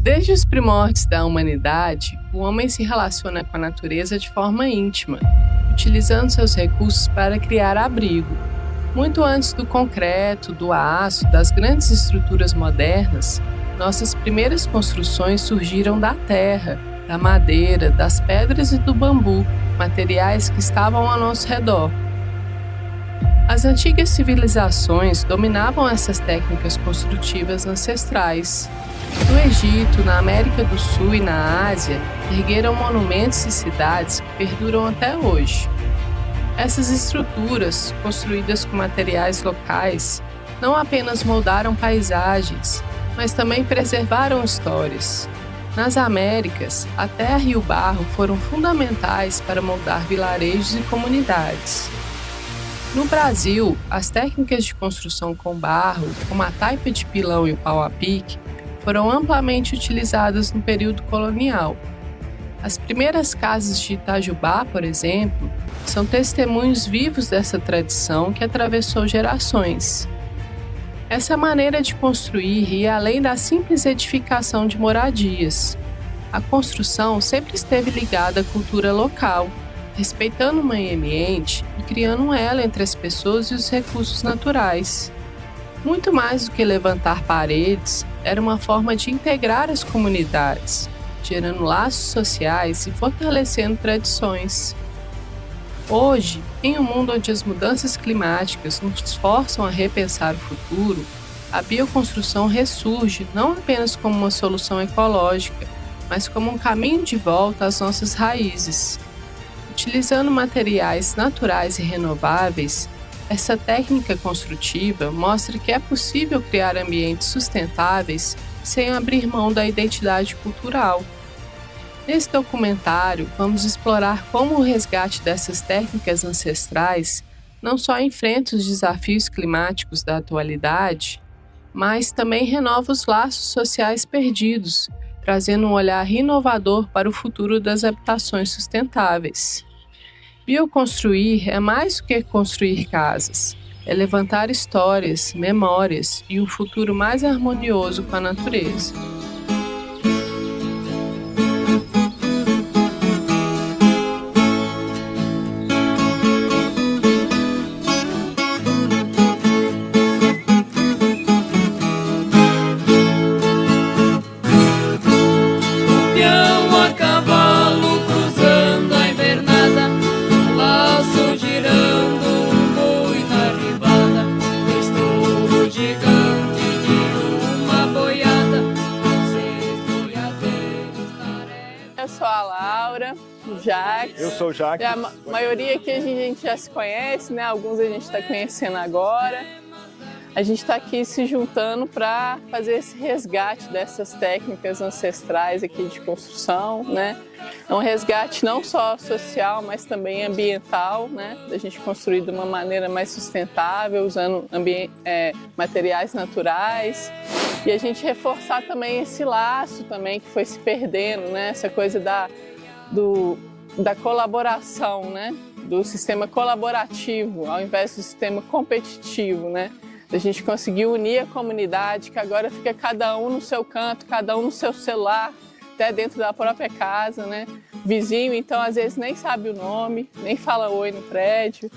Desde os primórdios da humanidade, o homem se relaciona com a natureza de forma íntima, utilizando seus recursos para criar abrigo. Muito antes do concreto, do aço, das grandes estruturas modernas, nossas primeiras construções surgiram da terra, da madeira, das pedras e do bambu, materiais que estavam ao nosso redor. As antigas civilizações dominavam essas técnicas construtivas ancestrais. No Egito, na América do Sul e na Ásia, ergueram monumentos e cidades que perduram até hoje. Essas estruturas, construídas com materiais locais, não apenas moldaram paisagens, mas também preservaram histórias. Nas Américas, a terra e o barro foram fundamentais para moldar vilarejos e comunidades. No Brasil, as técnicas de construção com barro, como a taipa de pilão e o pau a pique, foram amplamente utilizadas no período colonial. As primeiras casas de Itajubá, por exemplo, são testemunhos vivos dessa tradição que atravessou gerações. Essa maneira de construir ia além da simples edificação de moradias. A construção sempre esteve ligada à cultura local, respeitando o meio ambiente e criando um elo entre as pessoas e os recursos naturais. Muito mais do que levantar paredes, era uma forma de integrar as comunidades, gerando laços sociais e fortalecendo tradições. Hoje, em um mundo onde as mudanças climáticas nos forçam a repensar o futuro, a bioconstrução ressurge não apenas como uma solução ecológica, mas como um caminho de volta às nossas raízes. Utilizando materiais naturais e renováveis, essa técnica construtiva mostra que é possível criar ambientes sustentáveis sem abrir mão da identidade cultural. Nesse documentário, vamos explorar como o resgate dessas técnicas ancestrais não só enfrenta os desafios climáticos da atualidade, mas também renova os laços sociais perdidos, trazendo um olhar inovador para o futuro das habitações sustentáveis. Bioconstruir é mais do que construir casas, é levantar histórias, memórias e um futuro mais harmonioso com a natureza. Eu sou a Laura, o Jacques. Eu sou o Jacques. A maioria aqui a gente já se conhece, né? Alguns a gente está conhecendo agora. A gente está aqui se juntando para fazer esse resgate dessas técnicas ancestrais aqui de construção, né? É um resgate não só social, mas também ambiental, né? Da gente construir de uma maneira mais sustentável, usando materiais naturais. E a gente reforçar também esse laço também que foi se perdendo, né? Essa coisa da colaboração, né? Do sistema colaborativo, ao invés do sistema competitivo, né? A gente conseguir unir a comunidade, que agora fica cada um no seu canto, cada um no seu celular, até dentro da própria casa, né? Vizinho, então, às vezes nem sabe o nome, nem fala oi no prédio.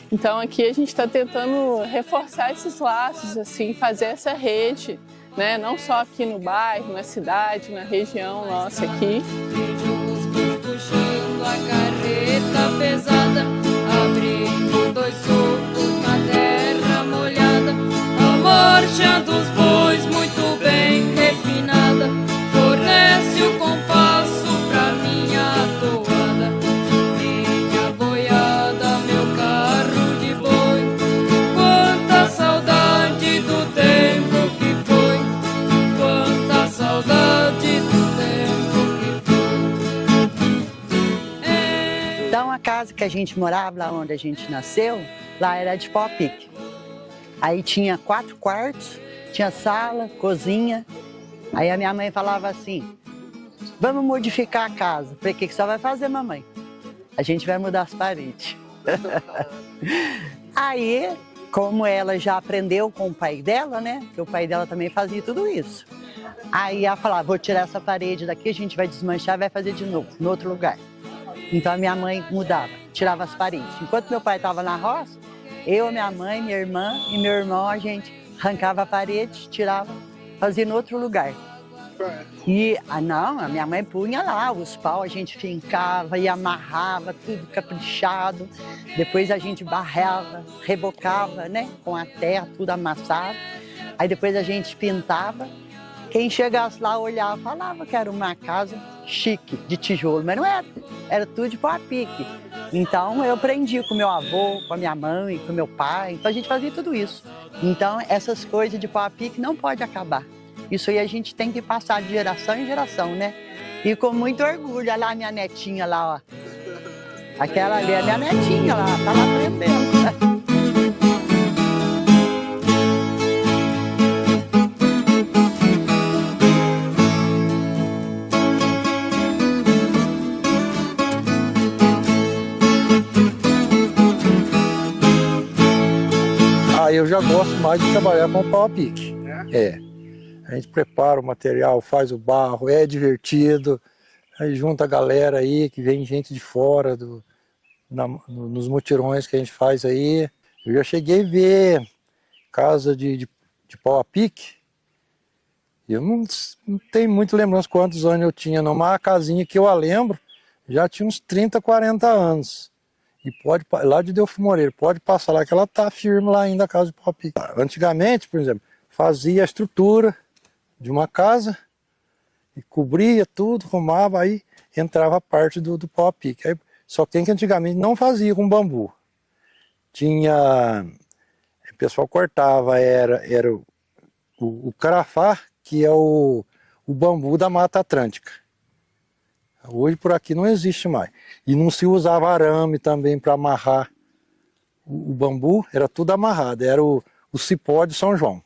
Então, aqui a gente está tentando reforçar esses laços, assim, fazer essa rede, né? Não só aqui no bairro, na cidade, na região nossa aqui. Puxando a carreta pesada, abrindo dois socos na terra molhada, a marcha dos bois muito bem refinada, fornece o compasso pra minha toada, minha boiada, meu carro de boi, quanta saudade do tempo que foi, quanta saudade do tempo que foi. Então a casa que a gente morava, lá onde a gente nasceu, lá era de pau a pique. Aí tinha 4 quartos, tinha sala, cozinha. Aí a minha mãe falava assim, vamos modificar a casa. Falei, o que você vai fazer, mamãe? A gente vai mudar as paredes. Aí, como ela já aprendeu com o pai dela, né? Porque o pai dela também fazia tudo isso. Aí ela falava, vou tirar essa parede daqui, a gente vai desmanchar e vai fazer de novo, em outro lugar. Então a minha mãe mudava, tirava as paredes. Enquanto meu pai estava na roça, eu, minha mãe, minha irmã e meu irmão, a gente arrancava a parede, tirava, fazia em outro lugar. E, não, a minha mãe punha lá os pau, a gente fincava e amarrava, tudo caprichado. Depois a gente barrava, rebocava, né, com a terra, tudo amassado. Aí depois a gente pintava. Quem chegasse lá, olhava, falava que era uma casa chique, de tijolo, mas não era, era tudo de pau a pique. Então eu aprendi com meu avô, com a minha mãe, com meu pai, então a gente fazia tudo isso. Então essas coisas de pau a pique não pode acabar. Isso aí a gente tem que passar de geração em geração, né? E com muito orgulho, olha lá a minha netinha lá, ó. Aquela ali é a minha netinha lá, tá lá aprendendo. Eu já gosto mais de trabalhar com pau a pique. A gente prepara o material, faz o barro, é divertido. Aí junta a galera aí, que vem gente de fora, nos mutirões que a gente faz aí. Eu já cheguei a ver casa de pau a pique. Eu não tenho muito lembrança quantos anos eu tinha, não, mas a casinha que eu lembro já tinha uns 30, 40 anos. E pode, lá de Delfim Moreira, pode passar lá que ela tá firme lá ainda, a casa de pau a pique. Antigamente, por exemplo, fazia a estrutura de uma casa e cobria tudo, arrumava, aí entrava a parte do pau a pique. Aí, só que antigamente não fazia com bambu. O pessoal cortava, era o carafá, que é o bambu da Mata Atlântica. Hoje por aqui não existe mais. E não se usava arame também para amarrar o bambu, era tudo amarrado, era o cipó de São João.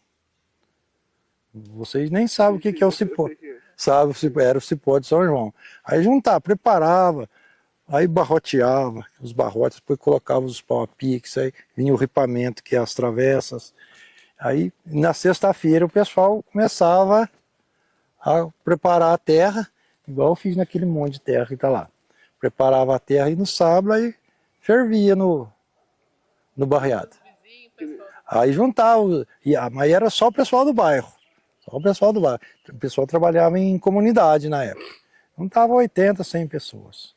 Vocês nem sabem o que é o cipó. Sabe, era o cipó de São João. Aí juntava, preparava, aí barroteava os barrotes, depois colocava os pau a pique, aí vinha o ripamento, que é as travessas. Aí na sexta-feira o pessoal começava a preparar a terra, igual eu fiz naquele monte de terra que está lá. Preparava a terra e no sábado aí fervia no barreado. Aí juntava, mas era só o pessoal do bairro. Só o pessoal do bairro. O pessoal trabalhava em comunidade na época. Juntava 80, 100 pessoas.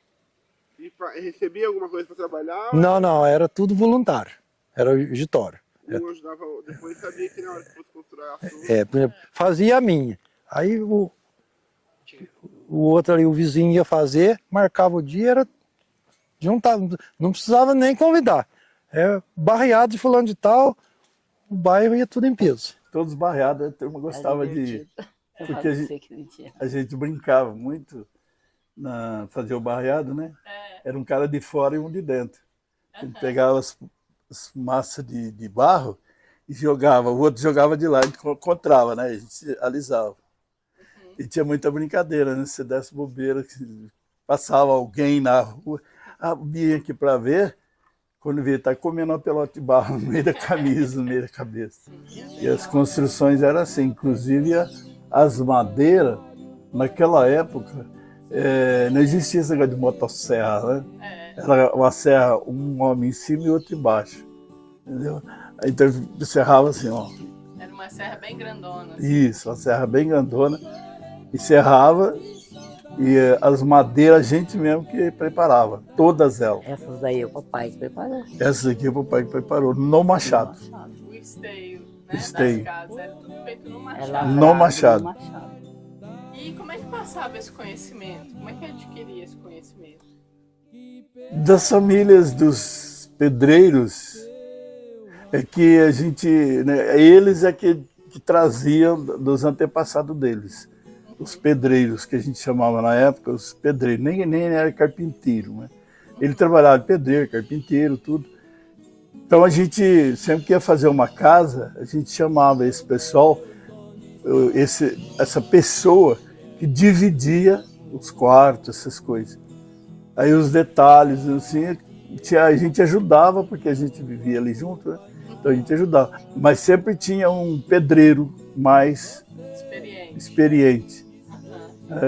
E recebia alguma coisa para trabalhar? Não, era tudo voluntário. Era auditório. Um ajudava, depois sabia que na hora que fosse construir a sua... Por exemplo, fazia a minha. Aí o outro ali, o vizinho ia fazer, marcava o dia, era juntar, não precisava nem convidar. Barreado de fulano de tal, o bairro ia tudo em peso. Todos barreados, a turma gostava de... Porque a gente brincava muito na fazer o barreado, né? Era um cara de fora e um de dentro. A gente pegava as massas de barro e jogava, o outro jogava de lá, a gente encontrava, né? A gente alisava. E tinha muita brincadeira, né? Se desse bobeira, passava alguém na rua, vinha aqui para ver, quando via, tá comendo uma pelota de barro no meio da camisa, no meio da cabeça. E as construções eram assim, inclusive as madeiras, naquela época, não existia esse negócio de motosserra, né? Era uma serra, um homem em cima e outro embaixo, entendeu? Então serrava assim, ó. Era uma serra bem grandona. Assim. Isso, uma serra bem grandona. E serrava, e as madeiras a gente mesmo que preparava, todas elas. Essas daí o papai que preparou. Essas aqui o papai que preparou, no machado. O esteio, né, Esteio. das casas, era tudo feito no machado. Ela No machado. E como é que passava esse conhecimento? Como é que adquiria esse conhecimento? Das famílias dos pedreiros, é que a gente, né, eles é que traziam dos antepassados deles. Os pedreiros, que a gente chamava na época, os pedreiros, nem era carpinteiro, né? Ele trabalhava de pedreiro, carpinteiro, tudo. Então a gente, sempre que ia fazer uma casa, a gente chamava esse pessoal, essa pessoa que dividia os quartos, essas coisas. Aí os detalhes, assim, a gente ajudava, porque a gente vivia ali junto, né? Então a gente ajudava. Mas sempre tinha um pedreiro mais experiente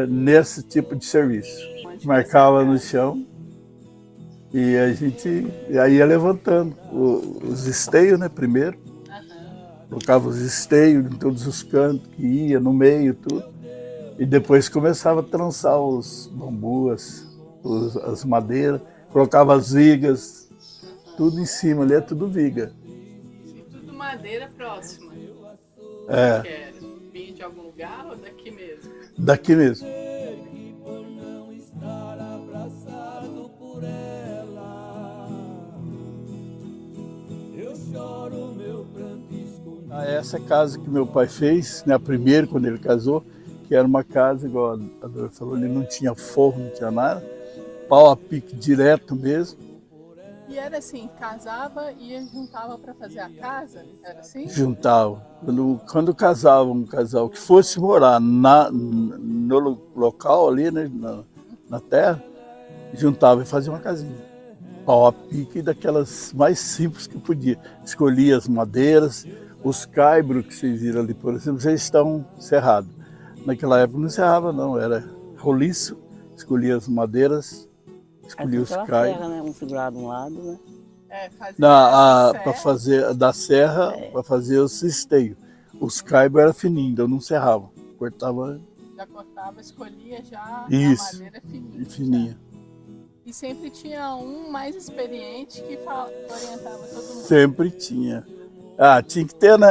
nesse tipo de serviço. Marcava no chão e a gente ia levantando os esteios, né, primeiro. Colocava os esteios em todos os cantos que ia, no meio, tudo. E depois começava a trançar os bambus, as madeiras, colocava as vigas, tudo em cima, ali é tudo viga. Tudo madeira próxima. É. Que era? Vinha de algum lugar ou daqui mesmo? Daqui mesmo. Essa casa que meu pai fez, né, a primeira, quando ele casou, que era uma casa, igual a Dora falou, ele não tinha forro, não tinha nada, pau a pique direto mesmo. E era assim, casava e juntava para fazer a casa? Era assim? Juntava. Quando casava um casal que fosse morar no local ali, né, na terra, juntava e fazia uma casinha. Pau a pique daquelas mais simples que podia. Escolhia as madeiras, os caibros que vocês viram ali, por exemplo, já estão serrados. Naquela época não serrava não, era roliço, escolhia as madeiras, escolhia os caibros. Né? Um segurado de um lado, né? Para fazer da serra, para fazer o cisteio. Os caibros eram fininhos, então não serrava. Cortava. Já cortava, escolhia já isso, a madeira fininha. Fininha. E sempre tinha um mais experiente que orientava todo mundo. Sempre tinha. Tinha que ter, né?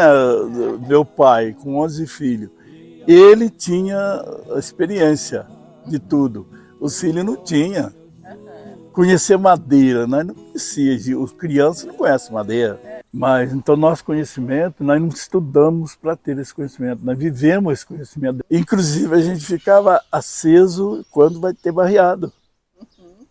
Meu pai, com 11 filhos, ele tinha a experiência de tudo. Os filhos não tinham. Conhecer madeira, nós não conhecíamos. Os crianças não conhecem madeira. Mas, então, nosso conhecimento, nós não estudamos para ter esse conhecimento. Nós vivemos esse conhecimento. Inclusive, a gente ficava aceso quando vai ter barreado.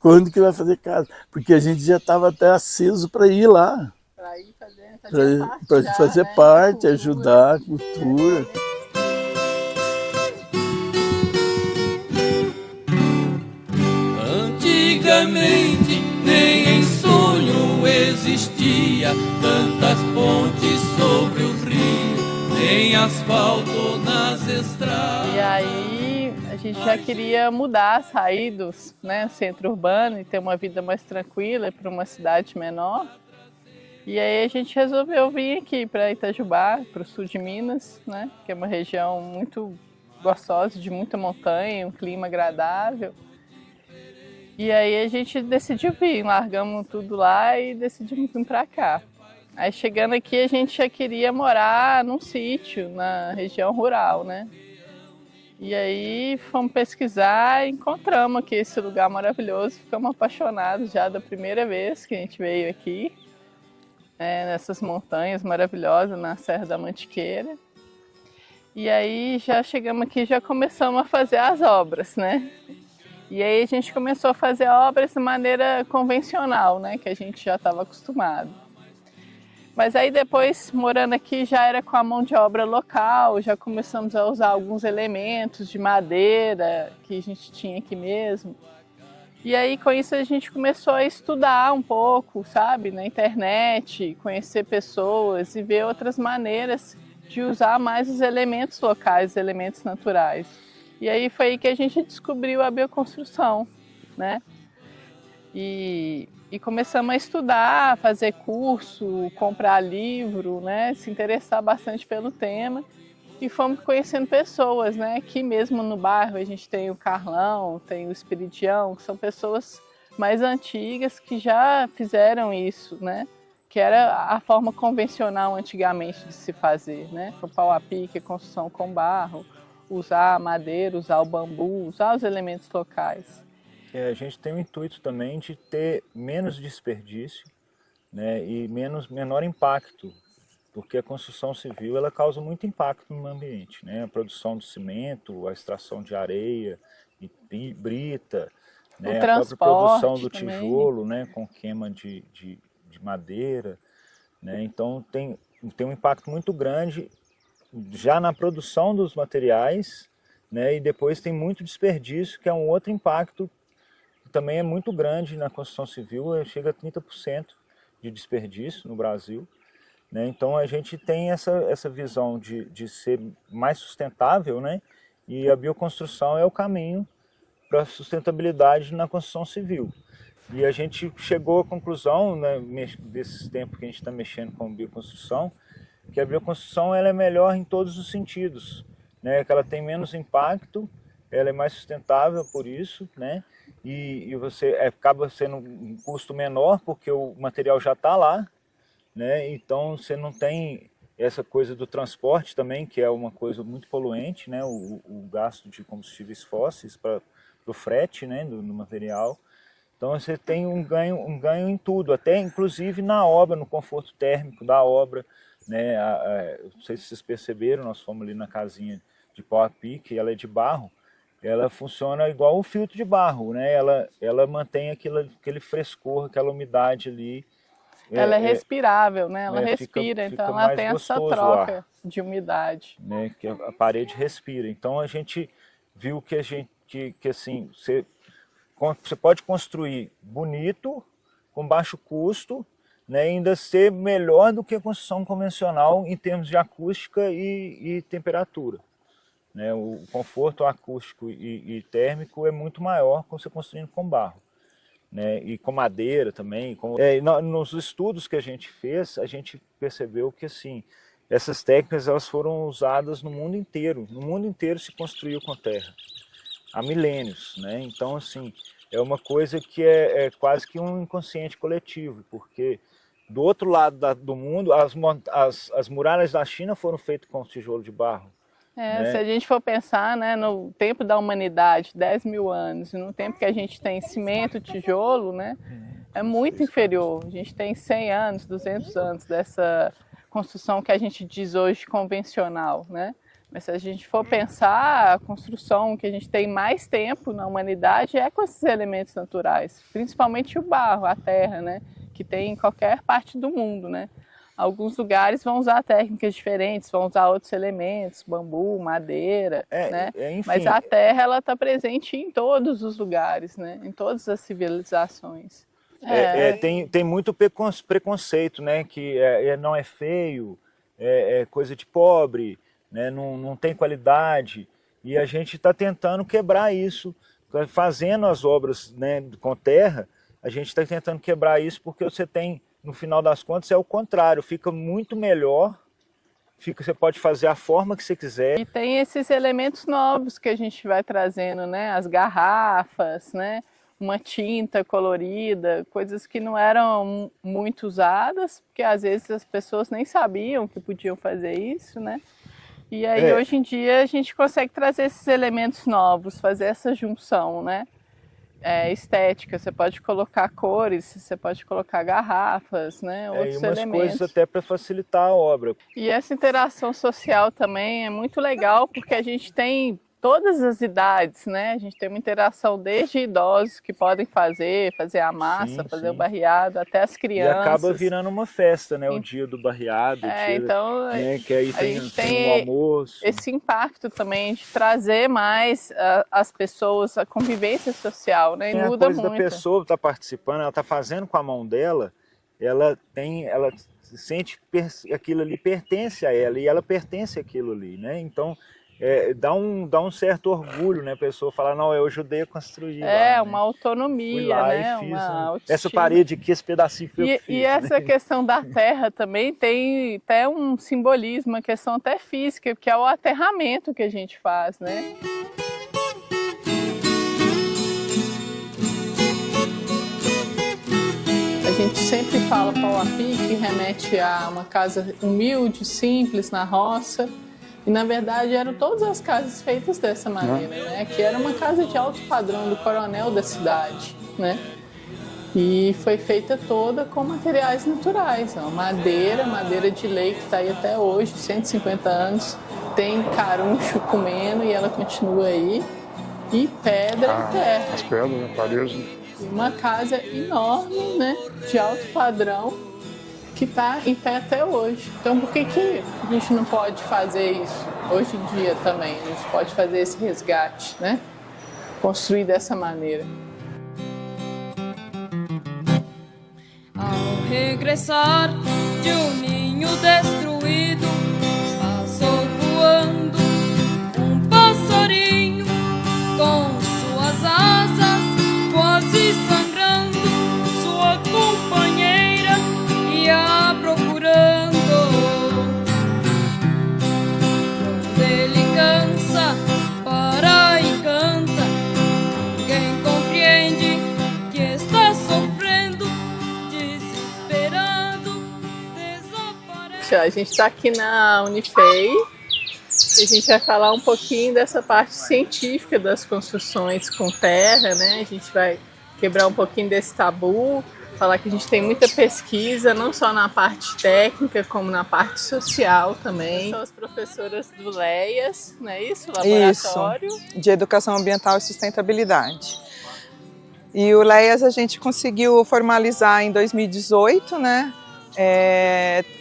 Quando que vai fazer casa? Porque a gente já estava até aceso para ir lá. Para ir fazer Para fazer parte, ajudar a cultura. Antigamente nem em sonho existia tantas pontes sobre os rios, nem asfalto nas estradas. E aí a gente já queria mudar, sair do centro urbano e ter uma vida mais tranquila para uma cidade menor. E aí a gente resolveu vir aqui para Itajubá, para o sul de Minas, né? Que é uma região muito gostosa, de muita montanha, um clima agradável. E aí a gente decidiu vir, largamos tudo lá e decidimos vir para cá. Aí chegando aqui a gente já queria morar num sítio, na região rural, né? E aí fomos pesquisar e encontramos aqui esse lugar maravilhoso, ficamos apaixonados já da primeira vez que a gente veio aqui. Nessas montanhas maravilhosas, na Serra da Mantiqueira. E aí já chegamos aqui, já começamos a fazer as obras, né? E aí a gente começou a fazer obras de maneira convencional, né? Que a gente já estava acostumado. Mas aí depois, morando aqui, já era com a mão de obra local, já começamos a usar alguns elementos de madeira que a gente tinha aqui mesmo. E aí, com isso, a gente começou a estudar um pouco, sabe, na internet, conhecer pessoas e ver outras maneiras de usar mais os elementos locais, os elementos naturais. E aí foi aí que a gente descobriu a bioconstrução, né? E começamos a estudar, fazer curso, comprar livro, né? Se interessar bastante pelo tema. E fomos conhecendo pessoas, né? Aqui mesmo no bairro a gente tem o Carlão, tem o Espiridião, que são pessoas mais antigas que já fizeram isso, né? Que era a forma convencional antigamente de se fazer, né? O pau a pique, a construção com barro, usar a madeira, usar o bambu, usar os elementos locais. A gente tem o intuito também de ter menos desperdício, né? E menor impacto. Porque a construção civil ela causa muito impacto no ambiente, né? A produção de cimento, a extração de areia e brita, né? A própria produção do tijolo, né? Com queima de madeira, né? Então tem um impacto muito grande já na produção dos materiais, né? E depois tem muito desperdício, que é um outro impacto que também é muito grande na construção civil, chega a 30% de desperdício no Brasil. né? Então a gente tem essa visão de ser mais sustentável, né? E a bioconstrução é o caminho para a sustentabilidade na construção civil. E a gente chegou à conclusão, né, desses tempos que a gente está mexendo com bioconstrução, que a bioconstrução ela é melhor em todos os sentidos, né? Que ela tem menos impacto, ela é mais sustentável por isso, né? E você acaba sendo um custo menor porque o material já está lá, né? Então você não tem essa coisa do transporte também, que é uma coisa muito poluente, né? O gasto de combustíveis fósseis para o frete, né? do material. Então você tem um ganho em tudo, até inclusive na obra, no conforto térmico da obra, né? Não sei se vocês perceberam, nós fomos ali na casinha de pau a pique, ela é de barro, ela funciona igual um filtro de barro, né? Ela mantém aquele frescor, aquela umidade ali. Ela é respirável, né? Ela respira, fica então ela tem essa troca de umidade. Né? Que a parede respira. Então a gente viu que assim, você pode construir bonito, com baixo custo, né, ainda ser melhor do que a construção convencional em termos de acústica e temperatura. Né? O conforto acústico e térmico é muito maior quando você construindo com barro. Né? E com madeira também. Nos estudos que a gente fez, a gente percebeu que assim, essas técnicas elas foram usadas no mundo inteiro. No mundo inteiro se construiu com terra, há milênios. Né? Então, assim, é uma coisa que é quase que um inconsciente coletivo, porque do outro lado do mundo, as muralhas da China foram feitas com tijolo de barro. Né? Se a gente for pensar, né, no tempo da humanidade, 10 mil anos, e no tempo que a gente tem cimento, tijolo, né, é muito inferior. A gente tem 100 anos, 200 anos dessa construção que a gente diz hoje convencional, né? Mas se a gente for pensar, a construção que a gente tem mais tempo na humanidade é com esses elementos naturais, principalmente o barro, a terra, né, que tem em qualquer parte do mundo, né? Alguns lugares vão usar técnicas diferentes, vão usar outros elementos, bambu, madeira, né? Enfim. Mas a terra ela está presente em todos os lugares, né? Em todas as civilizações. Tem muito preconceito, né? Que não é feio, é coisa de pobre, né? Não tem qualidade. E a gente está tentando quebrar isso, fazendo as obras, né, com terra, a gente está tentando quebrar isso porque você tem, no final das contas, é o contrário, fica muito melhor, você pode fazer a forma que você quiser. E tem esses elementos novos que a gente vai trazendo, né? As garrafas, né? Uma tinta colorida, coisas que não eram muito usadas, porque às vezes as pessoas nem sabiam que podiam fazer isso, né? E aí hoje em dia a gente consegue trazer esses elementos novos, fazer essa junção, né? Estética, você pode colocar cores, você pode colocar garrafas, né? Outros elementos. Coisas até para facilitar a obra. E essa interação social também é muito legal, porque a gente tem todas as idades, né? A gente tem uma interação desde idosos que podem fazer a massa, fazer o barreado, até as crianças. E acaba virando uma festa, né? O dia do barreado, então, né? Que aí tem o almoço. Esse impacto também de trazer mais as pessoas, a convivência social, né? E muda a coisa muito. Da pessoa está participando, ela está fazendo com a mão dela, ela sente que aquilo ali pertence a ela e ela pertence àquilo ali, né? Então dá um certo orgulho, né? A pessoa falar, não, eu ajudei a construir. Uma autonomia, né? Essa parede aqui, esse pedacinho foi eu que fiz. E essa questão da terra também tem até um simbolismo, uma questão até física, que é o aterramento que a gente faz, né? A gente sempre fala pau a pique, remete a uma casa humilde, simples, na roça. E, na verdade, eram todas as casas feitas dessa maneira, né? Que era uma casa de alto padrão do coronel da cidade, né? E foi feita toda com materiais naturais. Madeira de lei, que está aí até hoje, 150 anos. Tem caruncho comendo e ela continua aí. E pedra e terra. As pedras, paredes. Uma casa enorme, né? De alto padrão, que está em pé até hoje. Então, por que a gente não pode fazer isso hoje em dia também? A gente pode fazer esse resgate, né? Construir dessa maneira. Ao regressar de um ninho sonho destruído passou voando um passarinho com suas asas quase sangrando, sua companheira ia procurando. Quando ele cansa, para e canta, ninguém compreende que está sofrendo, desesperado, desaparece. A gente está aqui na Unifei e a gente vai falar um pouquinho dessa parte científica das construções com terra, né? A gente vai quebrar um pouquinho desse tabu, falar que a gente tem muita pesquisa, não só na parte técnica, como na parte social também. São as professoras do LEAS, não é isso? Laboratório. Isso, de Educação Ambiental e Sustentabilidade. E o LEAS a gente conseguiu formalizar em 2018, né?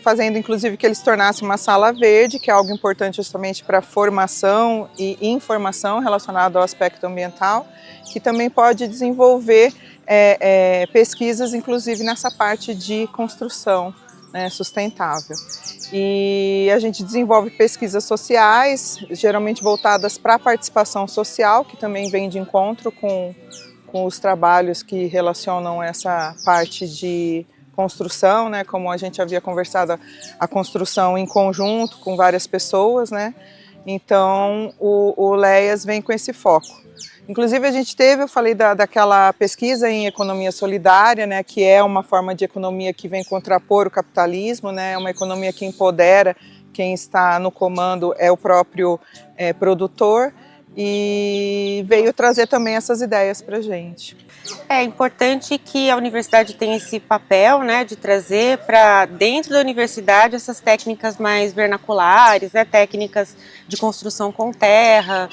Fazendo inclusive que ele se tornasse uma sala verde, que é algo importante justamente para formação e informação relacionada ao aspecto ambiental, que também pode desenvolver pesquisas, inclusive nessa parte de construção, né, sustentável. E a gente desenvolve pesquisas sociais, geralmente voltadas para a participação social, que também vem de encontro com os trabalhos que relacionam essa parte de construção, né, como a gente havia conversado, a construção em conjunto com várias pessoas, né? Então o LEAS vem com esse foco. Inclusive a gente eu falei daquela pesquisa em economia solidária, né, que é uma forma de economia que vem contrapor o capitalismo, né, uma economia que empodera quem está no comando é o próprio produtor, e veio trazer também essas ideias para a gente. É importante que a universidade tenha esse papel, né, de trazer para dentro da universidade essas técnicas mais vernaculares, né, técnicas de construção com terra,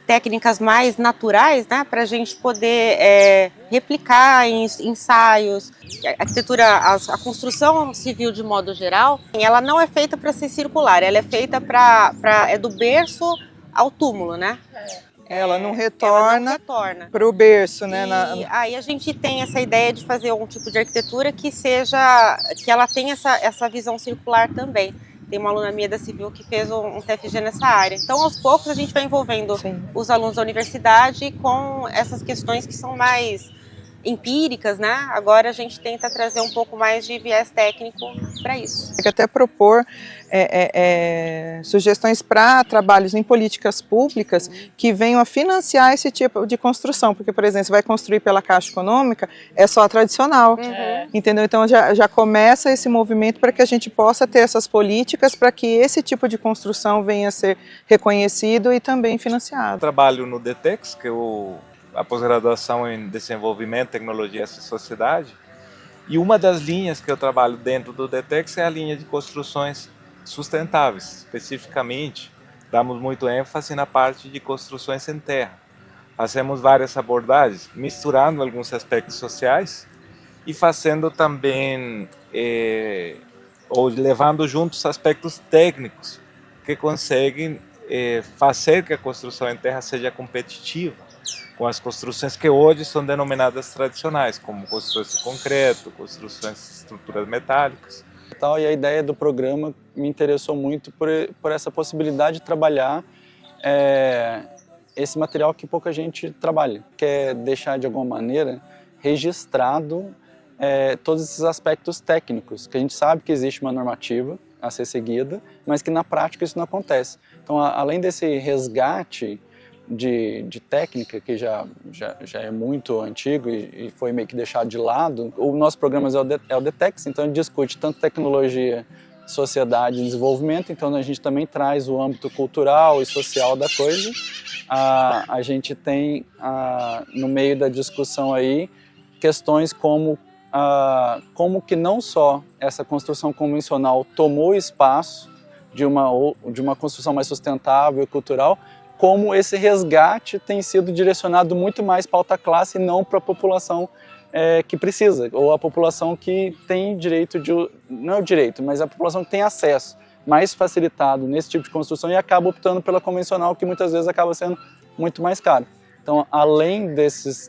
técnicas mais naturais, né, para a gente poder replicar em ensaios. A arquitetura, a construção civil de modo geral, ela não é feita para ser circular, ela é feita é do berço ao túmulo, né? Ela não retorna para o berço, né? E aí a gente tem essa ideia de fazer um tipo de arquitetura que ela tenha essa visão circular também. Tem uma aluna minha da Civil que fez um TFG nessa área. Então, aos poucos, a gente vai envolvendo os alunos da universidade com essas questões que são mais empíricas, né? Agora a gente tenta trazer um pouco mais de viés técnico para isso. Tem que até propor sugestões para trabalhos em políticas públicas que venham a financiar esse tipo de construção, porque, por exemplo, você vai construir pela Caixa Econômica, é só tradicional, entendeu? Então já começa esse movimento para que a gente possa ter essas políticas para que esse tipo de construção venha a ser reconhecido e também financiado. Eu trabalho no DTEX, que é a pós-graduação em Desenvolvimento, Tecnologia e Sociedade, e uma das linhas que eu trabalho dentro do DTEX é a linha de construções sustentáveis. Especificamente, damos muito ênfase na parte de construções em terra. Fazemos várias abordagens, misturando alguns aspectos sociais e fazendo também, ou levando juntos aspectos técnicos que conseguem fazer que a construção em terra seja competitiva com as construções que hoje são denominadas tradicionais, como construções de concreto, construções de estruturas metálicas. E a ideia do programa me interessou muito por essa possibilidade de trabalhar esse material que pouca gente trabalha. Quer deixar de alguma maneira registrado todos esses aspectos técnicos, que a gente sabe que existe uma normativa a ser seguida, mas que na prática isso não acontece. Então, além desse resgate de técnica, que já é muito antigo e foi meio que deixado de lado, o nosso programa é o DTEX, então ele discute tanto tecnologia, sociedade e desenvolvimento, então a gente também traz o âmbito cultural e social da coisa. A gente tem, no meio da discussão aí, questões como que não só essa construção convencional tomou espaço de uma construção mais sustentável e cultural, como esse resgate tem sido direcionado muito mais para a alta classe e não para a população que precisa, ou a população que tem direito não é o direito, mas a população que tem acesso mais facilitado nesse tipo de construção e acaba optando pela convencional, que muitas vezes acaba sendo muito mais caro. Então, além desses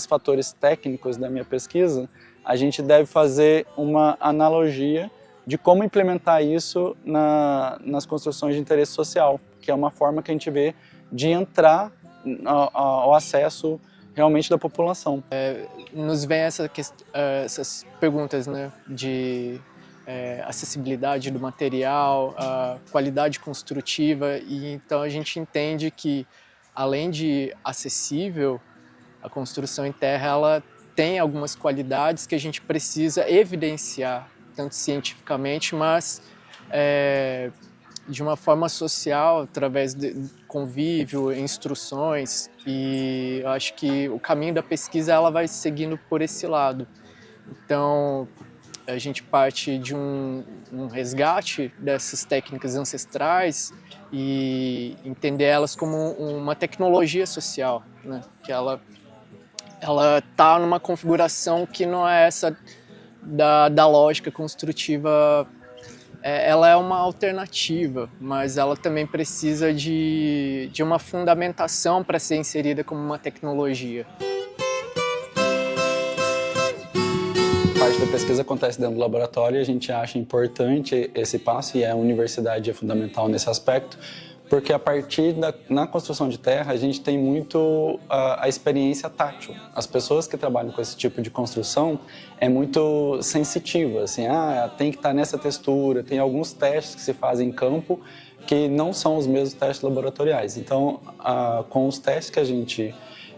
fatores técnicos da minha pesquisa, a gente deve fazer uma analogia de como implementar isso nas construções de interesse social, que é uma forma que a gente vê de entrar ao acesso realmente da população. Nos vem essas perguntas, né, de acessibilidade do material, a qualidade construtiva, e então a gente entende que, além de acessível, a construção em terra ela tem algumas qualidades que a gente precisa evidenciar, tanto cientificamente, mas de uma forma social, através de convívio, instruções, e eu acho que o caminho da pesquisa ela vai seguindo por esse lado. Então, a gente parte de um resgate dessas técnicas ancestrais e entender elas como uma tecnologia social, né? Que ela está numa configuração que não é essa da lógica construtiva. Ela é uma alternativa, mas ela também precisa de uma fundamentação para ser inserida como uma tecnologia. Parte da pesquisa acontece dentro do laboratório e a gente acha importante esse passo, e a universidade é fundamental nesse aspecto, porque a partir na construção de terra a gente tem muito a experiência tátil. As pessoas que trabalham com esse tipo de construção é muito sensitiva, assim, tem que estar nessa textura, tem alguns testes que se fazem em campo que não são os mesmos testes laboratoriais. Então, com os testes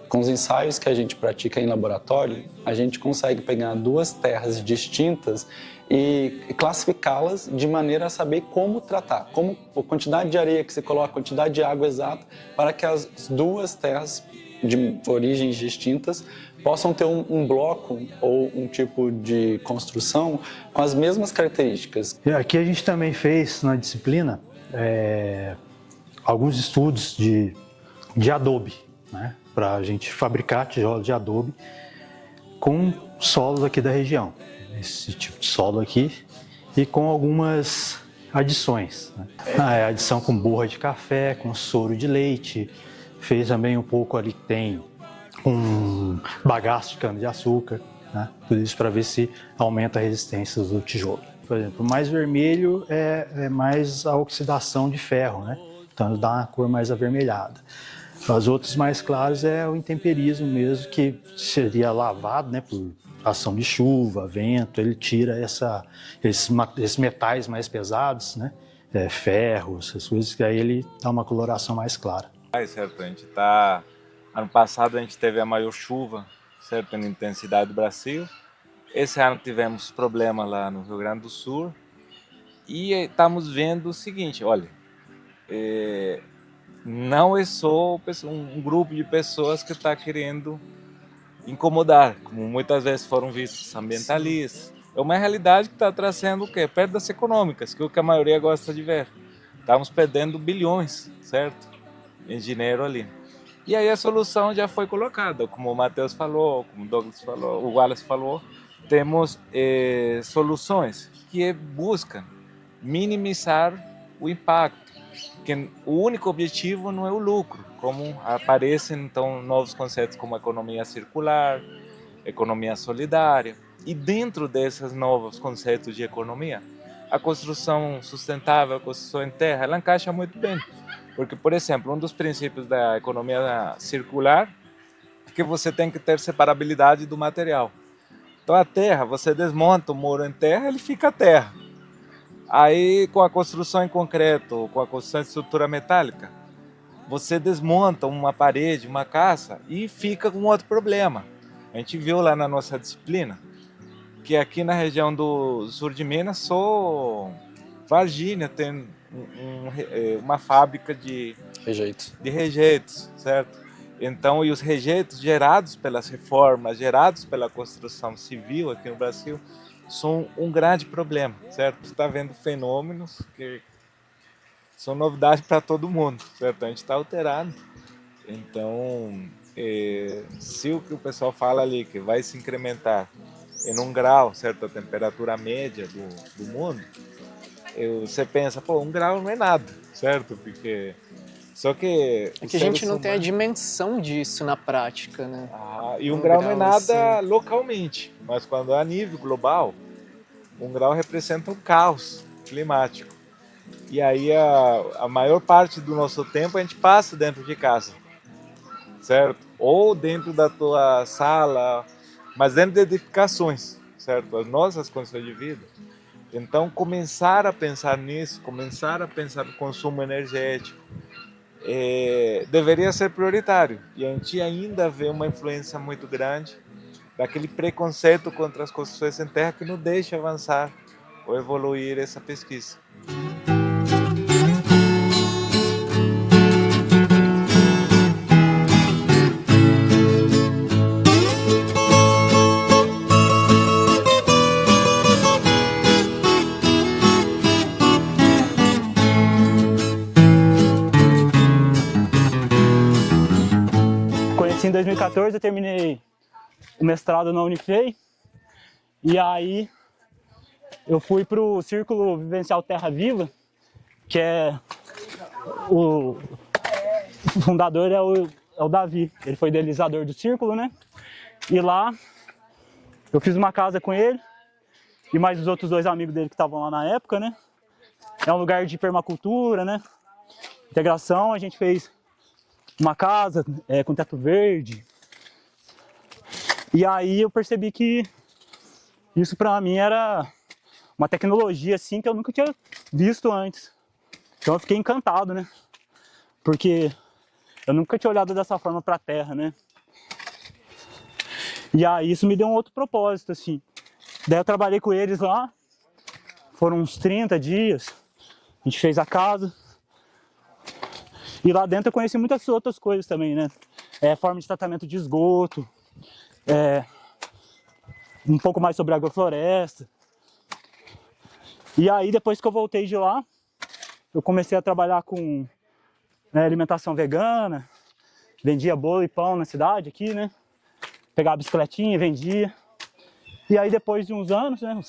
com os ensaios que a gente pratica em laboratório, a gente consegue pegar duas terras distintas e classificá-las de maneira a saber como tratar, a quantidade de areia que se coloca, a quantidade de água exata, para que as duas terras de origens distintas possam ter um bloco ou um tipo de construção com as mesmas características. Aqui a gente também fez na disciplina alguns estudos de adobe, né, para a gente fabricar tijolos de adobe com solos aqui da região. Esse tipo de solo aqui, e com algumas adições, né? Adição com borra de café, com soro de leite, fez também um pouco ali que tem um bagaço de cana-de-açúcar, né? Tudo isso para ver se aumenta a resistência do tijolo. Por exemplo, o mais vermelho é mais a oxidação de ferro, né? Então dá uma cor mais avermelhada. Os outros mais claros é o intemperismo mesmo, que seria lavado, né, por ação de chuva, vento, ele tira esses metais mais pesados, né, ferro, essas coisas, que aí ele dá uma coloração mais clara. Certo, ano passado a gente teve a maior chuva, certo, em intensidade do Brasil. Esse ano tivemos problema lá no Rio Grande do Sul e estamos vendo o seguinte, olha, não é só um grupo de pessoas que está querendo incomodar, como muitas vezes foram vistos ambientalistas. É uma realidade que está trazendo o quê? Perdas econômicas, que é o que a maioria gosta de ver. Estamos perdendo bilhões, certo? Em dinheiro ali. E aí a solução já foi colocada, como o Matheus falou, como o Douglas falou, o Wallace falou, temos soluções que buscam minimizar o impacto. Porque o único objetivo não é o lucro, como aparecem então novos conceitos como economia circular, economia solidária. E dentro desses novos conceitos de economia, a construção sustentável, a construção em terra, ela encaixa muito bem. Porque, por exemplo, um dos princípios da economia circular é que você tem que ter separabilidade do material. Então a terra, você desmonta o muro em terra, ele fica terra. Aí, com a construção em concreto, com a construção de estrutura metálica, você desmonta uma parede, uma casa e fica com outro problema. A gente viu lá na nossa disciplina que aqui na região do sul de Minas, só Varginha tem uma fábrica de rejeitos, certo? Então, e os rejeitos gerados pelas reformas, gerados pela construção civil aqui no Brasil, são um grande problema, certo? Você está vendo fenômenos que são novidade para todo mundo, certo? A gente está alterado. Então, se o que o pessoal fala ali, que vai se incrementar em 1 grau, certo? A temperatura média do mundo, você pensa, 1 grau não é nada, certo? Porque... Só que... É que a gente não tem a dimensão disso na prática, né? E 1 grau não é nada assim localmente, mas quando é a nível global, 1 grau representa um caos climático. E aí a maior parte do nosso tempo a gente passa dentro de casa, certo? Ou dentro da tua sala, mas dentro de edificações, certo? As nossas condições de vida. Então, começar a pensar nisso, começar a pensar no consumo energético, deveria ser prioritário. E a gente ainda vê uma influência muito grande daquele preconceito contra as construções sem terra que não deixa avançar ou evoluir essa pesquisa. Em 2014 eu terminei o mestrado na Unifei e aí eu fui para o Círculo Vivencial Terra Viva, que é o fundador é o Davi, ele foi idealizador do Círculo, né? E lá eu fiz uma casa com ele e mais os outros 2 amigos dele que estavam lá na época, né? É um lugar de permacultura, né? Integração, a gente fez uma casa com teto verde. E aí eu percebi que isso para mim era uma tecnologia assim que eu nunca tinha visto antes. Então eu fiquei encantado, né? Porque eu nunca tinha olhado dessa forma para a Terra, né? E aí isso me deu um outro propósito, assim. Daí eu trabalhei com eles lá, foram uns 30 dias, a gente fez a casa. E lá dentro eu conheci muitas outras coisas também, né? Forma de tratamento de esgoto, um pouco mais sobre agrofloresta. E aí depois que eu voltei de lá, eu comecei a trabalhar com alimentação vegana, vendia bolo e pão na cidade aqui, né? Pegava a bicicletinha, vendia. E aí depois de uns anos, né?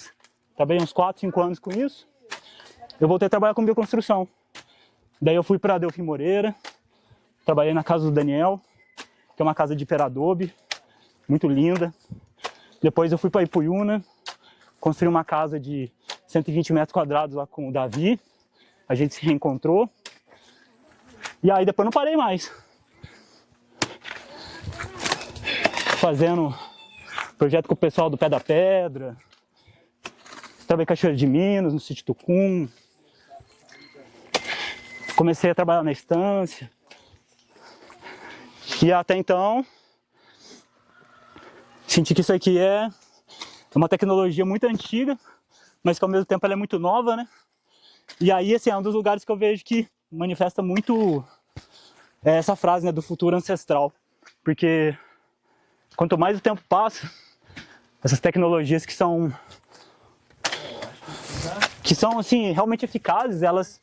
Trabalhei uns 4, 5 anos com isso, eu voltei a trabalhar com bioconstrução. Daí eu fui para Delfim Moreira, trabalhei na casa do Daniel, que é uma casa de hiperadobe, muito linda. Depois eu fui para Ipuiuna, construí uma casa de 120 metros quadrados lá com o Davi, a gente se reencontrou. E aí depois não parei mais. Fazendo projeto com o pessoal do Pé da Pedra, trabalhei em Cachoeira de Minas, no sítio Tucum. Comecei a trabalhar na estância. E até então, senti que isso aqui é uma tecnologia muito antiga, mas que ao mesmo tempo ela é muito nova, né? E aí, assim, é um dos lugares que eu vejo que manifesta muito essa frase, né, do futuro ancestral. Porque quanto mais o tempo passa, essas tecnologias que são assim, realmente eficazes, elas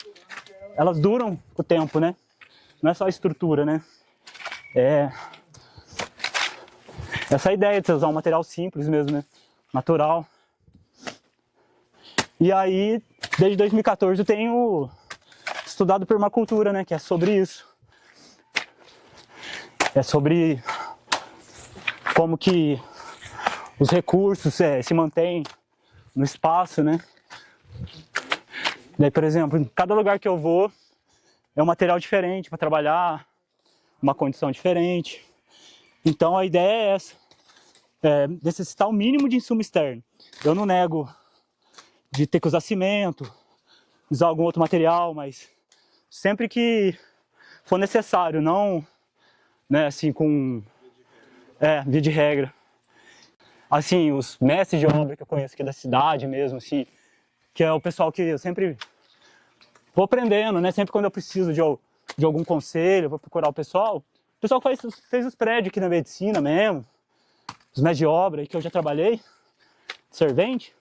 duram o tempo, né? Não é só a estrutura, né? Essa ideia de você usar um material simples mesmo, né? Natural. E aí, desde 2014 eu tenho estudado permacultura, né? Que é sobre isso. É sobre como que os recursos se mantêm no espaço, né? Daí, por exemplo, em cada lugar que eu vou, é um material diferente para trabalhar, uma condição diferente. Então a ideia é essa, necessitar o mínimo de insumo externo. Eu não nego de ter que usar cimento, usar algum outro material, mas sempre que for necessário, não, né, assim, via de regra. Assim, os mestres de obra que eu conheço aqui da cidade mesmo, assim, que é o pessoal que eu sempre vou aprendendo, né? Sempre quando eu preciso de algum conselho, eu vou procurar o pessoal que fez os prédios aqui na medicina mesmo, os mestres de obra aí que eu já trabalhei, servente,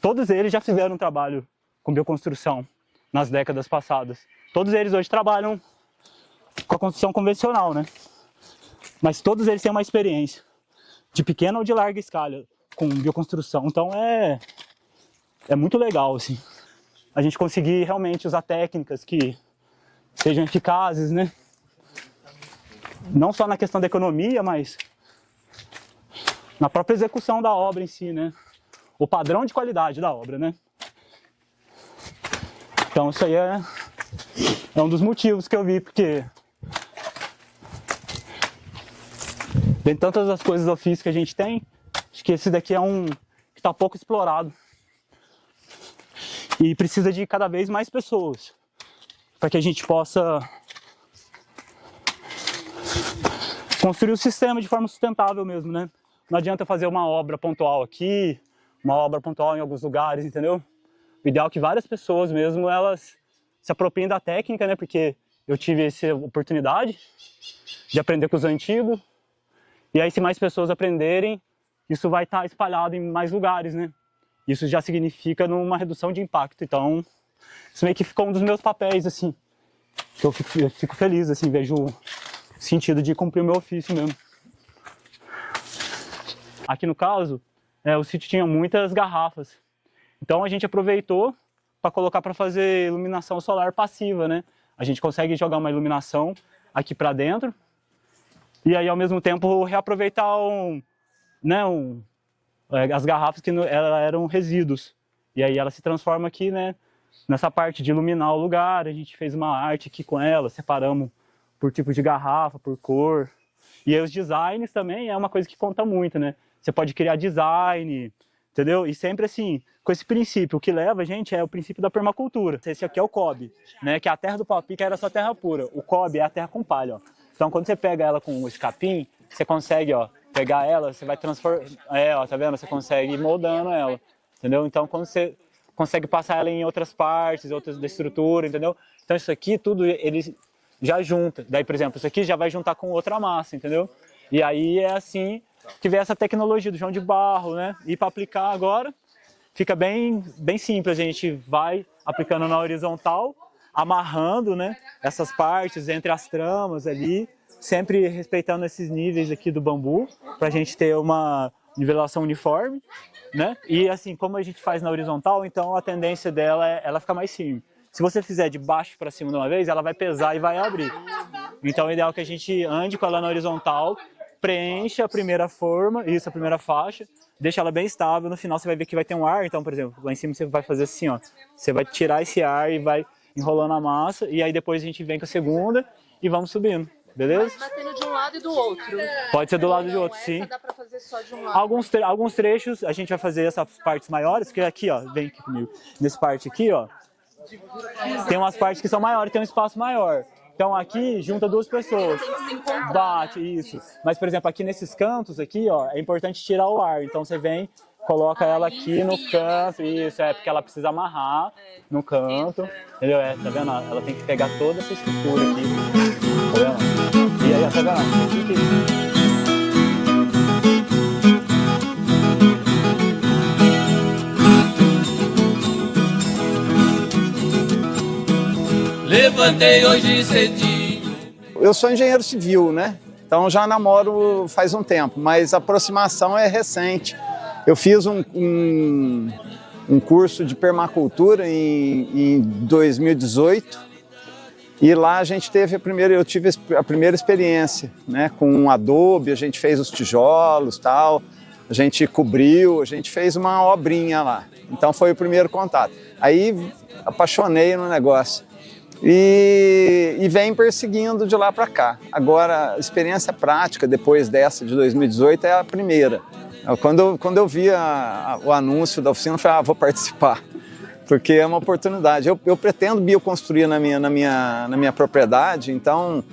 todos eles já fizeram um trabalho com bioconstrução nas décadas passadas. Todos eles hoje trabalham com a construção convencional, né? Mas todos eles têm uma experiência de pequena ou de larga escala com bioconstrução. Então é muito legal, assim, a gente conseguir realmente usar técnicas que sejam eficazes, né? Não só na questão da economia, mas na própria execução da obra em si, né? o padrão de qualidade da obra, né? Então isso aí é um dos motivos que eu vi, porque dentre tantas as coisas do ofício que a gente tem, acho que esse daqui é um que está pouco explorado. E precisa de cada vez mais pessoas, para que a gente possa construir o sistema de forma sustentável mesmo, né? Não adianta fazer uma obra pontual aqui, uma obra pontual em alguns lugares, entendeu? O ideal é que várias pessoas mesmo, elas se apropriem da técnica, né? Porque eu tive essa oportunidade de aprender com os antigos. E aí, se mais pessoas aprenderem, isso vai estar espalhado em mais lugares, né? Isso já significa numa redução de impacto. Então, isso meio que ficou um dos meus papéis, assim. Que eu fico feliz, assim, vejo o sentido de cumprir o meu ofício mesmo. Aqui no caso, o sítio tinha muitas garrafas. Então a gente aproveitou para colocar para fazer iluminação solar passiva, né? A gente consegue jogar uma iluminação aqui para dentro e aí ao mesmo tempo reaproveitar as garrafas que eram resíduos. E aí ela se transforma aqui, né, nessa parte de iluminar o lugar. A gente fez uma arte aqui com ela, separamos por tipo de garrafa, por cor. E aí os designs também é uma coisa que conta muito, né? Você pode criar design, entendeu? E sempre assim, com esse princípio, o que leva a gente é o princípio da permacultura. Esse aqui é o cobe, né? Que a terra do pau-a-pique era só terra pura. O cobe é a terra com palha, ó. Então quando você pega ela com esse capim, você consegue, ó, pegar ela, você vai transformar, ó, tá vendo? Você consegue ir moldando ela, entendeu? Então quando você consegue passar ela em outras partes, outras da estrutura, entendeu? Então isso aqui tudo ele já junta. Daí, por exemplo, isso aqui já vai juntar com outra massa, entendeu? E aí é assim que vem essa tecnologia do João de Barro, né? E para aplicar agora, fica bem simples. A gente vai aplicando na horizontal, amarrando, né, essas partes entre as tramas ali, sempre respeitando esses níveis aqui do bambu, para a gente ter uma nivelação uniforme, né? E assim, como a gente faz na horizontal, então a tendência dela é ela ficar mais firme. Se você fizer de baixo para cima de uma vez, ela vai pesar e vai abrir. Então o ideal é que a gente ande com ela na horizontal, preencha a primeira forma, isso, a primeira faixa, deixa ela bem estável, no final você vai ver que vai ter um ar, então, por exemplo, lá em cima você vai fazer assim, ó, você vai tirar esse ar e vai enrolando a massa, e aí depois a gente vem com a segunda e vamos subindo, beleza? Mas batendo de um lado e do outro. Pode ser do lado de outro, sim. Dá pra fazer só de um lado. Alguns trechos a gente vai fazer essas partes maiores, que é aqui, ó, vem aqui comigo, nesse parte aqui, ó, tem umas partes que são maiores, tem um espaço maior. Então aqui junta duas pessoas, bate, isso. Mas, por exemplo, aqui nesses cantos aqui, ó, é importante tirar o ar. Então você vem, coloca ela aqui no canto, isso, porque ela precisa amarrar no canto, entendeu? Tá vendo? Ela tem que pegar toda essa estrutura aqui, tá vendo? E aí, tá vendo? Aqui. Levantei hoje cedinho. Eu sou engenheiro civil, né? Então já namoro faz um tempo, mas a aproximação é recente. Eu fiz um curso de permacultura em 2018 e lá a gente teve eu tive a primeira experiência, né? Com adobe, a gente fez os tijolos, tal, a gente cobriu, a gente fez uma obrinha lá. Então foi o primeiro contato. Aí apaixonei no negócio. E vem perseguindo de lá para cá. Agora, a experiência prática depois dessa de 2018 é a primeira. Quando eu vi o anúncio da oficina, eu falei, vou participar, porque é uma oportunidade. Eu pretendo bioconstruir na minha propriedade, então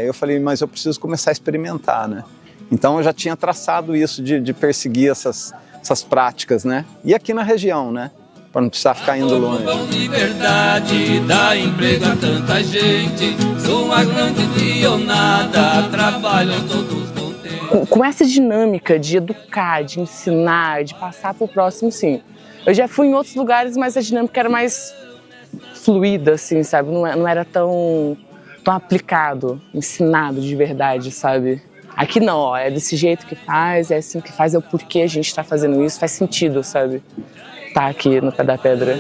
eu falei, mas eu preciso começar a experimentar, né? Então eu já tinha traçado isso de perseguir essas práticas, né? E aqui na região, né? Para não precisar ficar indo longe. De verdade, dá emprego a tanta gente, sou uma grande pionada, trabalham todos contentes. Com essa dinâmica de educar, de ensinar, de passar para o próximo, sim. Eu já fui em outros lugares, mas a dinâmica era mais fluida, assim, sabe? Não era tão aplicado, ensinado de verdade, sabe? Aqui não, ó, é desse jeito que faz, é assim que faz, é o porquê a gente está fazendo isso, faz sentido, sabe? Tá aqui no pé da pedra.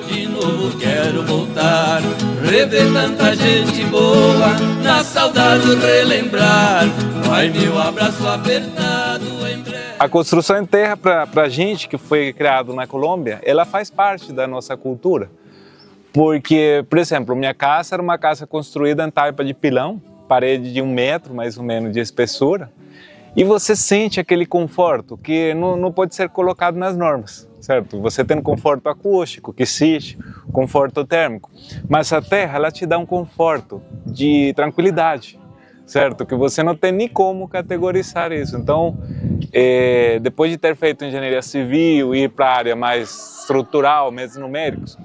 De novo quero voltar, rever tanta gente boa, na saudade relembrar, vai meu abraço apertado em breve. A construção em terra, para a gente que foi criado na Colômbia, ela faz parte da nossa cultura. Porque, por exemplo, minha casa era uma casa construída em taipa de pilão, parede de 1 metro mais ou menos de espessura, e você sente aquele conforto que não pode ser colocado nas normas, certo? Você tem um conforto acústico, que existe, conforto térmico, mas a terra ela te dá um conforto de tranquilidade, certo? Que você não tem nem como categorizar isso. Então, depois de ter feito engenharia civil e ir para a área mais estrutural, mais numéricos,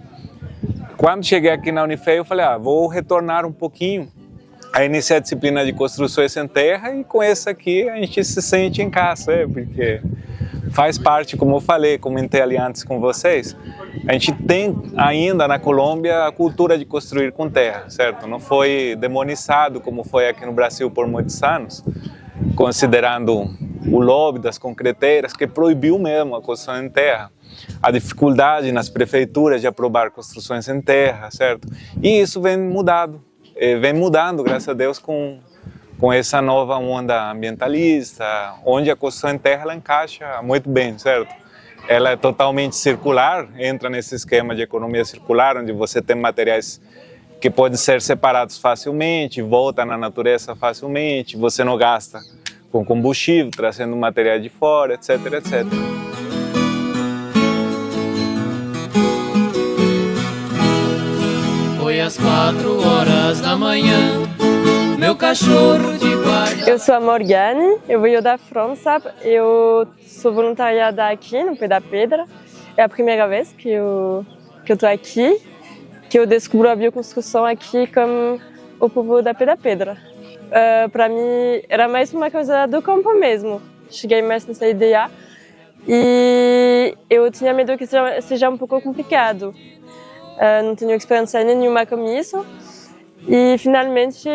quando cheguei aqui na Unifei, eu falei, vou retornar um pouquinho a iniciar a disciplina de construções em terra, e com essa aqui a gente se sente em casa, porque faz parte, como eu falei, comentei ali antes com vocês, a gente tem ainda na Colômbia a cultura de construir com terra, certo? Não foi demonizado como foi aqui no Brasil por muitos anos, considerando o lobby das concreteiras, que proibiu mesmo a construção em terra, a dificuldade nas prefeituras de aprovar construções em terra, certo? E isso vem mudando, graças a Deus, com essa nova onda ambientalista, onde a construção em terra ela encaixa muito bem, certo? Ela é totalmente circular, entra nesse esquema de economia circular, onde você tem materiais que podem ser separados facilmente, volta na natureza facilmente, você não gasta com combustível, trazendo material de fora, etc, etc. Foi às 4 horas da manhã, meu cachorro de guarda. Eu sou a Morgane, eu venho da França, eu sou voluntariada aqui no Pé da Pedra. É a primeira vez que eu estou aqui, que eu descubro a bioconstrução aqui com o povo da Pé da Pedra. Para mim era mais uma coisa do campo mesmo, cheguei mais nessa ideia e eu tinha medo que seja um pouco complicado. Não tenho experiência nenhuma com isso e finalmente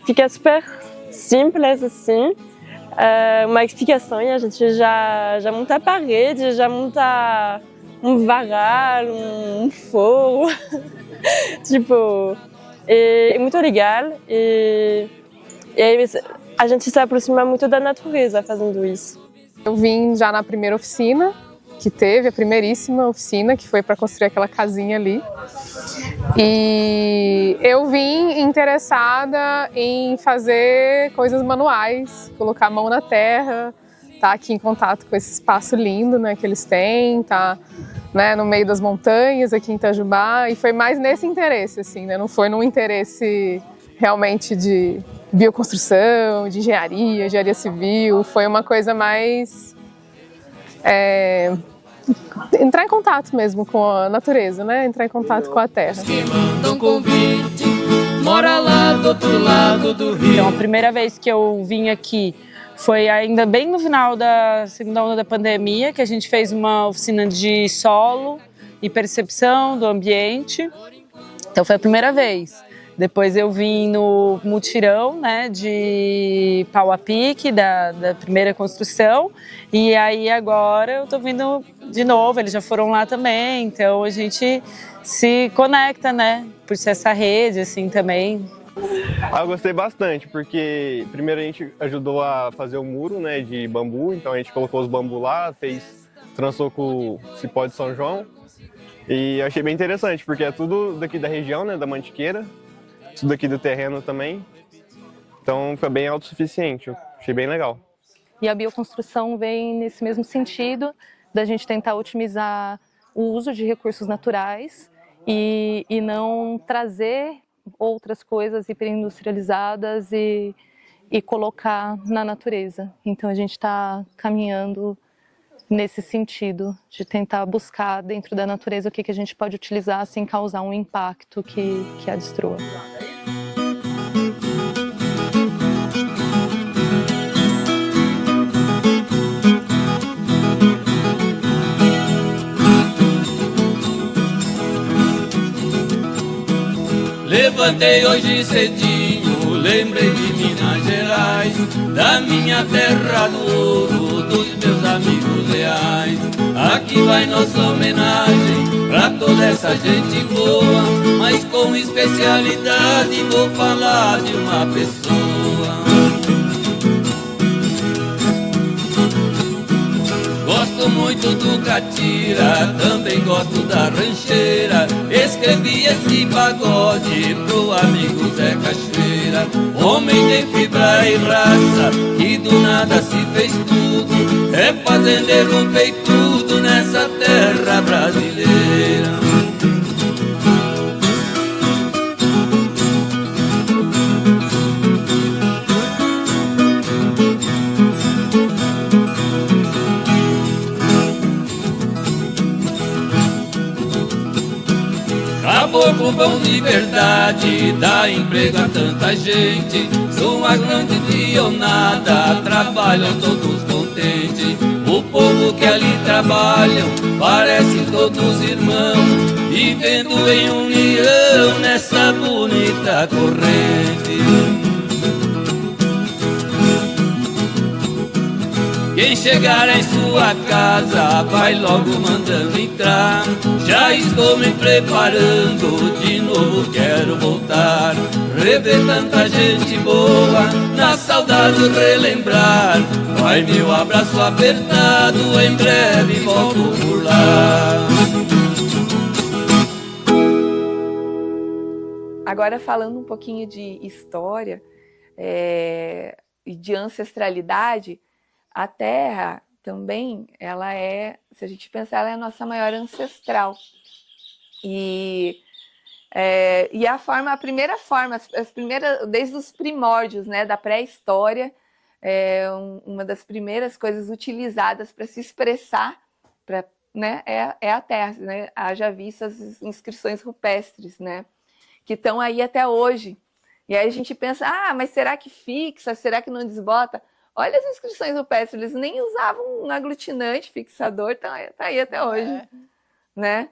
fica super simples assim, uma explicação e a gente já monta a parede, já monta um varal, um forro, tipo, é muito legal e a gente se aproxima muito da natureza fazendo isso. Eu vim já na primeira oficina, que teve a primeiríssima oficina, que foi para construir aquela casinha ali. E eu vim interessada em fazer coisas manuais, colocar a mão na terra, tá aqui em contato com esse espaço lindo, né, que eles têm, tá, né, no meio das montanhas aqui em Itajubá, e foi mais nesse interesse, assim, né, não foi num interesse realmente de bioconstrução, de engenharia civil, foi uma coisa mais entrar em contato mesmo com a natureza, né? Entrar em contato com a terra. Mora lá do outro lado do rio. Então, a primeira vez que eu vim aqui foi ainda bem no final da segunda onda da pandemia, que a gente fez uma oficina de solo e percepção do ambiente. Então, foi a primeira vez. Depois eu vim no mutirão, né, de pau a pique, da primeira construção. E aí agora eu tô vindo de novo, eles já foram lá também. Então a gente se conecta, né, por ser essa rede assim também. Eu gostei bastante, porque primeiro a gente ajudou a fazer o muro, né, de bambu. Então a gente colocou os bambus lá, trançou com o cipó de São João. E eu achei bem interessante, porque é tudo daqui da região, né, da Mantiqueira. Tudo aqui do terreno também, então foi bem autossuficiente, eu achei bem legal. E a bioconstrução vem nesse mesmo sentido, da gente tentar otimizar o uso de recursos naturais e não trazer outras coisas hiperindustrializadas e colocar na natureza. Então a gente está caminhando nesse sentido, de tentar buscar dentro da natureza o que a gente pode utilizar sem causar um impacto que a destrua. Levantei hoje cedinho, lembrei de Minas Gerais, da minha terra do ouro, dos meus amigos leais. Aqui vai nossa homenagem pra toda essa gente boa, mas com especialidade vou falar de uma pessoa. Gosto muito do catira, também gosto da rancheira. Escrevi esse pagode pro amigo Zé Cachoeira. Homem de fibra e raça, que do nada se fez tudo. É fazendeiro peitudo nessa terra brasileira. Caboclo bom de verdade, dá emprego a tanta gente. Sua grande pionada, trabalham todos contentes. O povo que ali trabalham, parecem todos irmãos, vivendo em união nessa bonita corrente. Quem chegar em sua casa vai logo mandando entrar. Já estou me preparando, de novo quero voltar. Rever tanta gente boa, na saudade relembrar. Vai meu abraço apertado, em breve volto por lá. Agora falando um pouquinho de história e de ancestralidade, a terra também, ela é, se a gente pensar, ela é a nossa maior ancestral. E a primeira forma, desde os primórdios, né, da pré-história, uma das primeiras coisas utilizadas para se expressar, né, é a terra, né? Haja vista as inscrições rupestres, né, que estão aí até hoje. E aí a gente pensa, mas será que fixa? Será que não desbota? Olha as inscrições rupestres, eles nem usavam um aglutinante fixador, tá aí até hoje, né?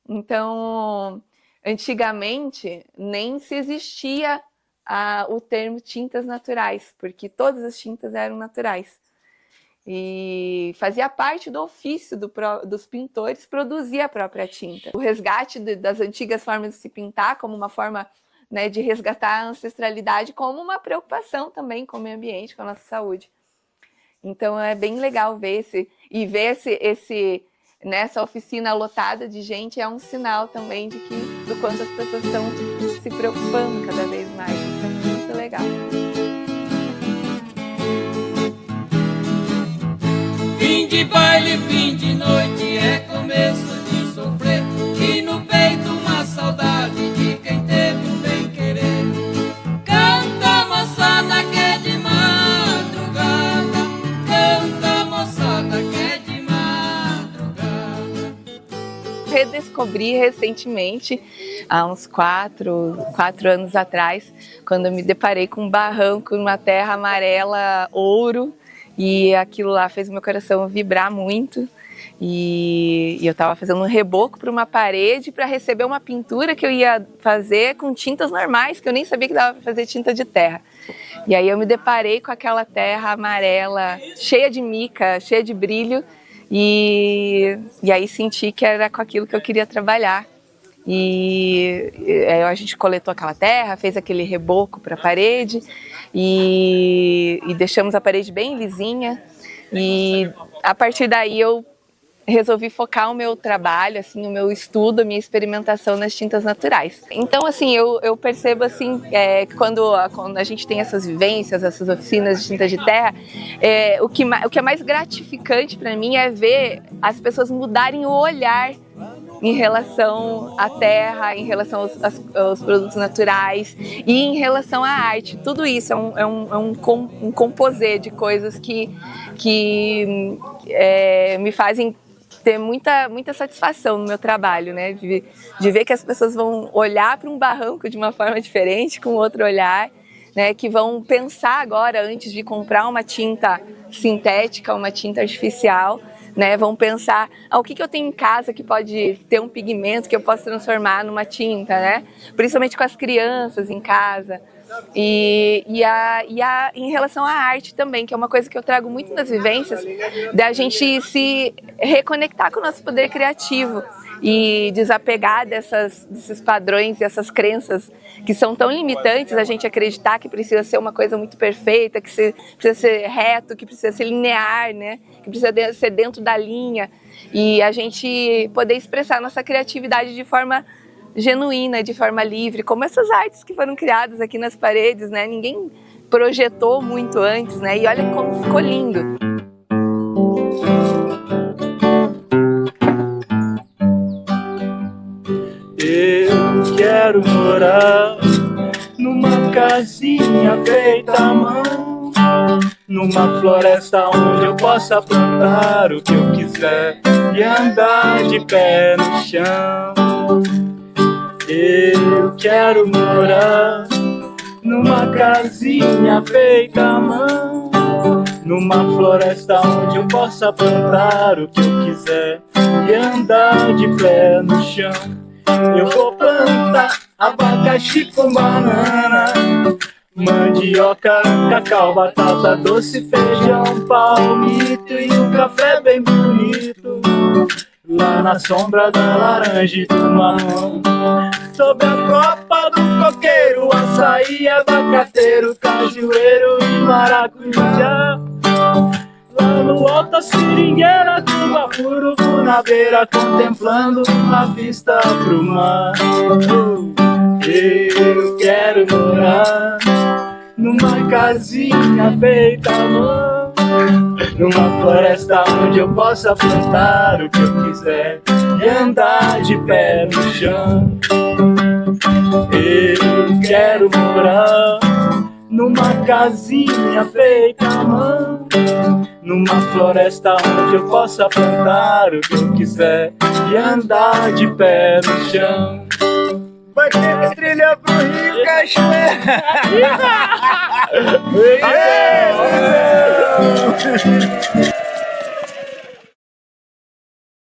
Então, antigamente, nem se existia o termo tintas naturais, porque todas as tintas eram naturais. E fazia parte do ofício dos pintores produzir a própria tinta. O resgate das antigas formas de se pintar como uma forma, né, de resgatar a ancestralidade como uma preocupação também com o meio ambiente, com a nossa saúde. Então é bem legal ver nessa oficina lotada de gente, é um sinal também do quanto as pessoas estão se preocupando cada vez mais. Isso é muito legal. Fim de baile, fim de noite, é começo de sofrer. E no peito uma saudade de quem teve um bem querer. Canta moçada que é de madrugada, canta moçada que é de madrugada. Redescobri recentemente, há uns 4 anos atrás, quando eu me deparei com um barranco numa terra amarela ouro, e aquilo lá fez meu coração vibrar muito. E eu estava fazendo um reboco para uma parede para receber uma pintura que eu ia fazer com tintas normais, que eu nem sabia que dava para fazer tinta de terra. E aí eu me deparei com aquela terra amarela, cheia de mica, cheia de brilho, e aí senti que era com aquilo que eu queria trabalhar. E aí a gente coletou aquela terra, fez aquele reboco para a parede e deixamos a parede bem lisinha. E a partir daí eu resolvi focar o meu trabalho, assim, o meu estudo, a minha experimentação nas tintas naturais. Então, assim, eu percebo, assim, quando a gente tem essas vivências, essas oficinas de tinta de terra, o que é mais gratificante para mim é ver as pessoas mudarem o olhar em relação à terra, em relação aos produtos naturais e em relação à arte. Tudo isso é um composê de coisas que me fazem ter muita satisfação no meu trabalho, né? De ver que as pessoas vão olhar para um barranco de uma forma diferente, com outro olhar, né? Que vão pensar agora, antes de comprar uma tinta sintética, uma tinta artificial, né? Vão pensar, o que eu tenho em casa que pode ter um pigmento que eu posso transformar numa tinta, né? Principalmente com as crianças em casa. E em relação à arte também, que é uma coisa que eu trago muito nas vivências, da gente se reconectar com o nosso poder criativo e desapegar desses padrões e essas crenças que são tão limitantes, a gente acreditar que precisa ser uma coisa muito perfeita, que precisa ser reto, que precisa ser linear, né? Que precisa ser dentro da linha, e a gente poder expressar nossa criatividade de forma genuína, de forma livre, como essas artes que foram criadas aqui nas paredes, né? Ninguém projetou muito antes, né? E olha como ficou lindo. Eu quero morar numa casinha feita à mão, numa floresta onde eu possa plantar o que eu quiser e andar de pé no chão. Eu quero morar numa casinha feita à mão, numa floresta onde eu possa plantar o que eu quiser e andar de pé no chão. Eu vou plantar abacaxi com banana, mandioca, cacau, batata doce, feijão, palmito e um café bem bonito, lá na sombra da laranja e do mamão. Sob a copa do coqueiro, açaí, abacateiro, cajueiro e maracujá. Lá no alto a seringueira do Bafuru, na beira contemplando a vista pro mar. Eu quero morar numa casinha feita à mão, numa floresta onde eu possa plantar o que eu quiser e andar de pé no chão. Eu quero morar numa casinha feita à mão, numa floresta onde eu possa plantar o que eu quiser e andar de pé no chão. Vai ter trilha pro Rio, cachoeira! Aê!